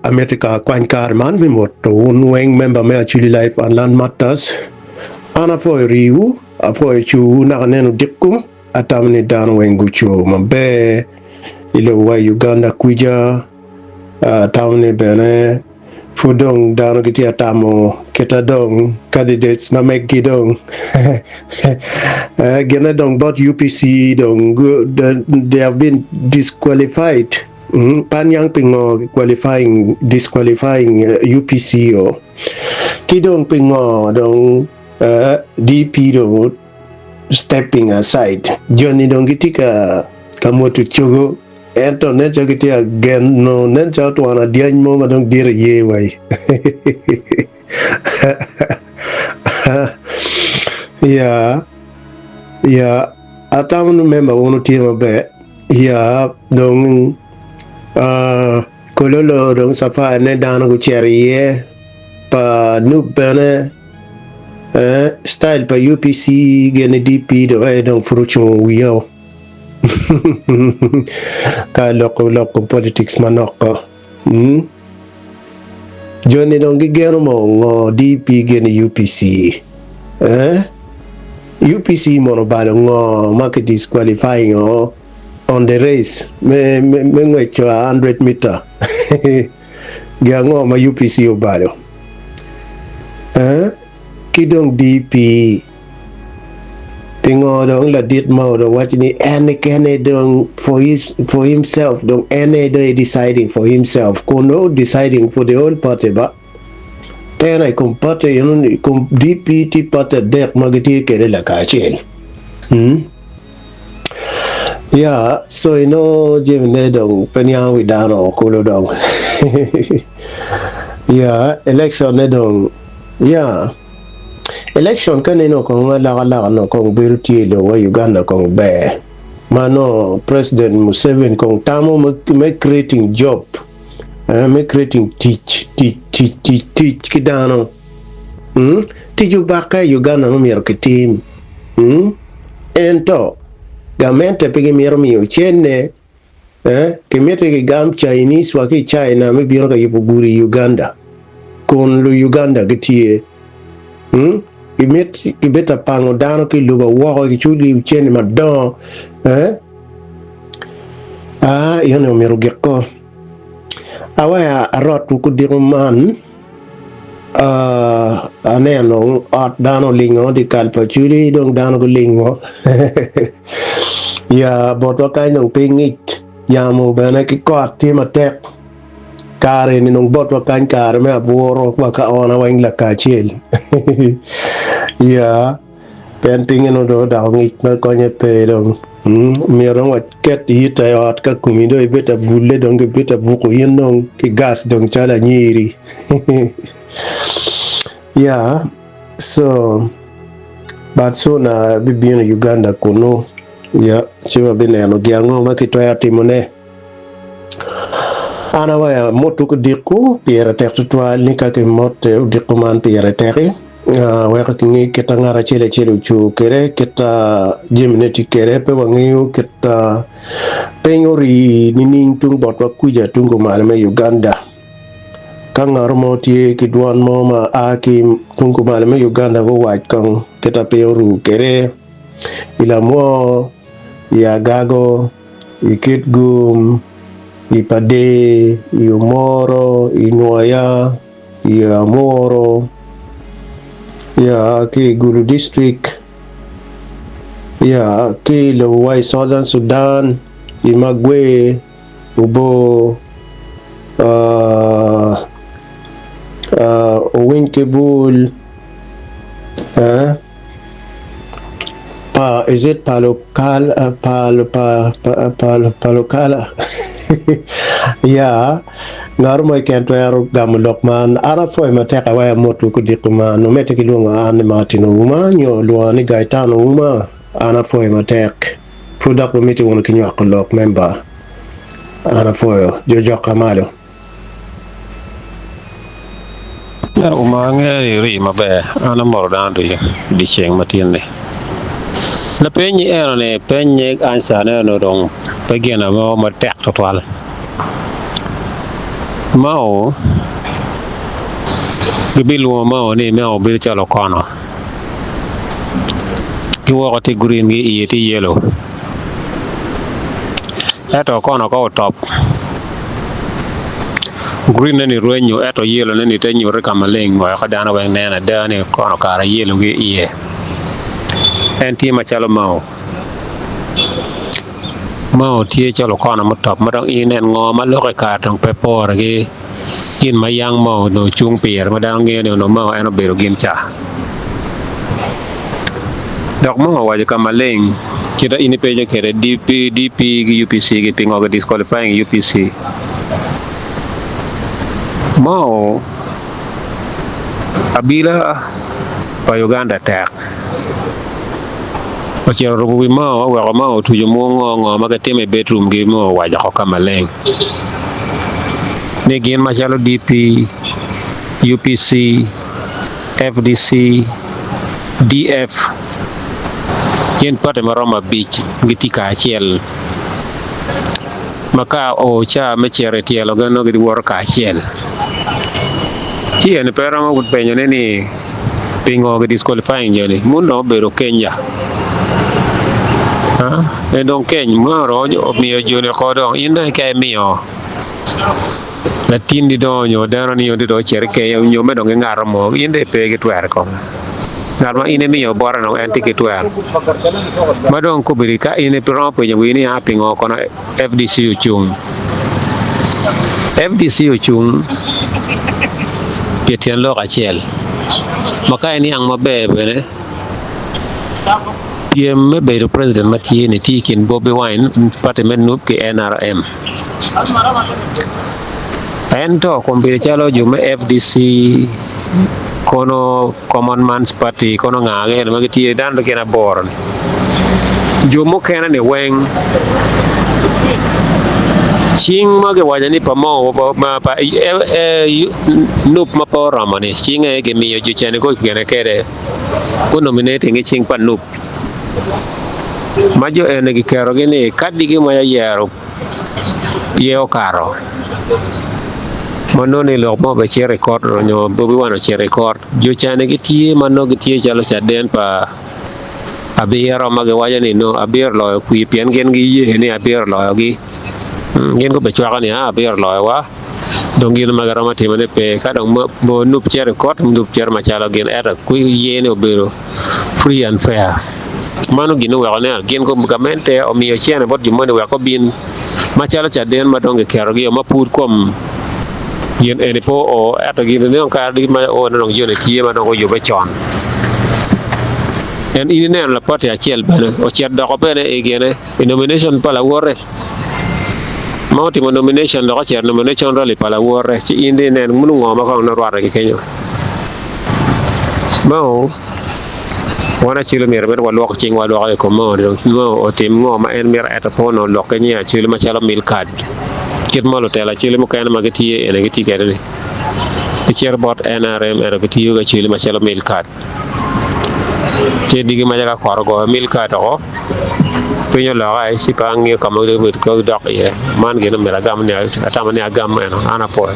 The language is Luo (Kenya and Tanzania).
America kwankar man vi moto unweng member me Acholi life and land matters ana po riu apo chu na neno dikku atamni dan wengu chu mabe ile wa Uganda kuja tamni bene fudong dan giti atamo ketadong candidates na megidong gena dong bot UPC dong they have been disqualified. Panyang pingo disqualifying UPC o kidong pingo dong DP dong stepping aside Johnny dong gitika kamotu chogo ento ne jogitia Geno ne Twon Adyany mo madong dire ye wai ya atam member wono timo be ya dong kololo dong sapa ne dano go cherie pa nubene style pa UPC gene DP do dong furucho wiyo ka loko politics manoko Johnny dong gigero mo ngo DP gene UPC UPC mono balo ngo market disqualifying on the race me ngwecho 100 meter gango ma UPC obalo kidong DP pingo dong la dit mo do watching any can dong for himself dong any day deciding for himself kono deciding for the whole party ba then I compare you know DP ti party dek magiti kere la kachel yeah, so you know Jimmy dong penyang widano kulo dong yeah, election dong yeah, election kan ino kong laka no kong biruti lo wa Uganda kong be mano President Museveni kong tamo me creating job me creating teach kidano tiju baka Uganda no mier kitim ento gamente pigi miero mio chenne che mette che gam Chinese wa che China mi biro che guri Uganda con lo Uganda che tie i beta pango dano che luga wo che chuli chenne ma don io ne mi rugecco awaya arot ku dirman aneno at dano lingo di kalpa chuli dong dano ko lingo ya botwa kai nong pingit ya mo bana ki kot ti matek kare ni nong botwa kan kare me aboro kwa ka ona wang la ka chel ya penting no do da ngit na ko nye pe dong mi ron wa ket yita yot ka kumido ibeta bulle dong ibeta buko yen dong ki gas dong chala nyiri yeah, so but so na bibino Uganda kuno ya chiwa bineno giango makitoya timone ana waya motu ko diku piera tektu twal ni kake motte diku man piera teri waya kingi kita ngara chele chu kere kita jimneti kere pe wangiu kita pengori nining tung botwa kuja tungu malame Uganda kangar mo tie kidwan mo ma aki tungu malame Uganda go waj kang kita peoru kere ila mo ya gago ikit gum ipade iumoro inuaya iamoro ya ki Gulu district ya ki Lowai Southern Sudan imagwe ubo Owinkebul is it palokala yeah ngarmo kento yaro gamulok man ara foi mateka waya motu kudikuma no meteki lunga an matino Ouma nyo luani gaitano Ouma ana foi matek product committee wono kinyo akolok member ana foi jojo kamalo ya Ouma nge ri mabe ana mordan di cheng matinde la penyi eno ne penyi ansa ne no dong pagena mo matek total Mao gibilu Mao ni Mao bil chalo kono kiwo ti green gi ti yellow eto kono ko top green ni ruenyo eto yellow ni tenyo rekamaleng wa kadana wa nena dani kono kara yellow gi iye enti machalo Mao tie chalo kono mo top madang inen ngoma loke ka tong pepor gi kin mayang Mao no chung pier madang ngene no Mao eno bero gin cha dok mo wa kamaleng kita ini peja kere DP gi UPC gi pingo ga disqualifying UPC Mao abila pa Uganda tak o chero rubu Mao wa Mao tujo mo ngo maga teme bedroom gi mo wa ja kamaleng ne gin machalo DP UPC FDC DF yen pate maroma beach gitika achiel maka o cha mechere tielo gano gi wor ka achiel chien pero mo gut penyo ni pingo gi disqualifying joni mundo bero Kenya e don Kenya maro miyo jone kodong inda ke miyo latin di donyo dano ni yondi do chere ke yo me dong ngaro mo inde pe gi twer ko ngarma ine miyo bora no antike twer madong kubiri ka ine pro pe wini happy ngo kono FDC uchung petien lo achiel maka ini ang mabebe ne piem me bedo president matie ne tikin Bobi Wine pate men nup ke NRM ento kumbiri chalo jume FDC kono Common Man's Party kono ngage ne magiti dando kena bor jumo kena ne weng ching mage wajani pa mo ma pa nup ma pa ramani chinge ge miyo ju chene ko gene kere ko nominating gi ching pa nup majo ene gi kero gini kadi gi maya yero yeo karo mano ne lo mo be che record nyo Bobi Wine che record ju chane gi tie mano gi tie chalo cha den pa abiero mage wajani no abier lo ku pien gen gi ye ni abier lo gi ngin ko be chwa ni abier lo wa dongin magarama timane pe kadang mo nup che record nup che ma chalo gen era ku ye ne obero free and fair mano gino wa ne gen ko gamente o mi chene bot ju mo ne wa ko bin ma chalo cha den ma donge kero gi ma pur kom yen ene po o ata gin ne on ka di ma o no yone tie ma no yo be chon en ini ne la pati achiel bana o chier do ko bene e gene nomination pala wore mauti mo nomination do ko chier nomination rally pala wore ci indi ne munu ngoma ko no rwara ki kenyo mau wana chilo mer ber wa lok ching wa do ko mo o tim ngoma en mer eta po no lok kenya chilo ma chala mil card kit malo tela chilo mo kana magati ene giti kede ni chier bot NRM ene giti yo ga chilo ma chala mil card che digi ma jaga korgo mil card ko pinyo la ai sipangi kamo de ko dok ye man gena mera gam ne atamane agam eno ana po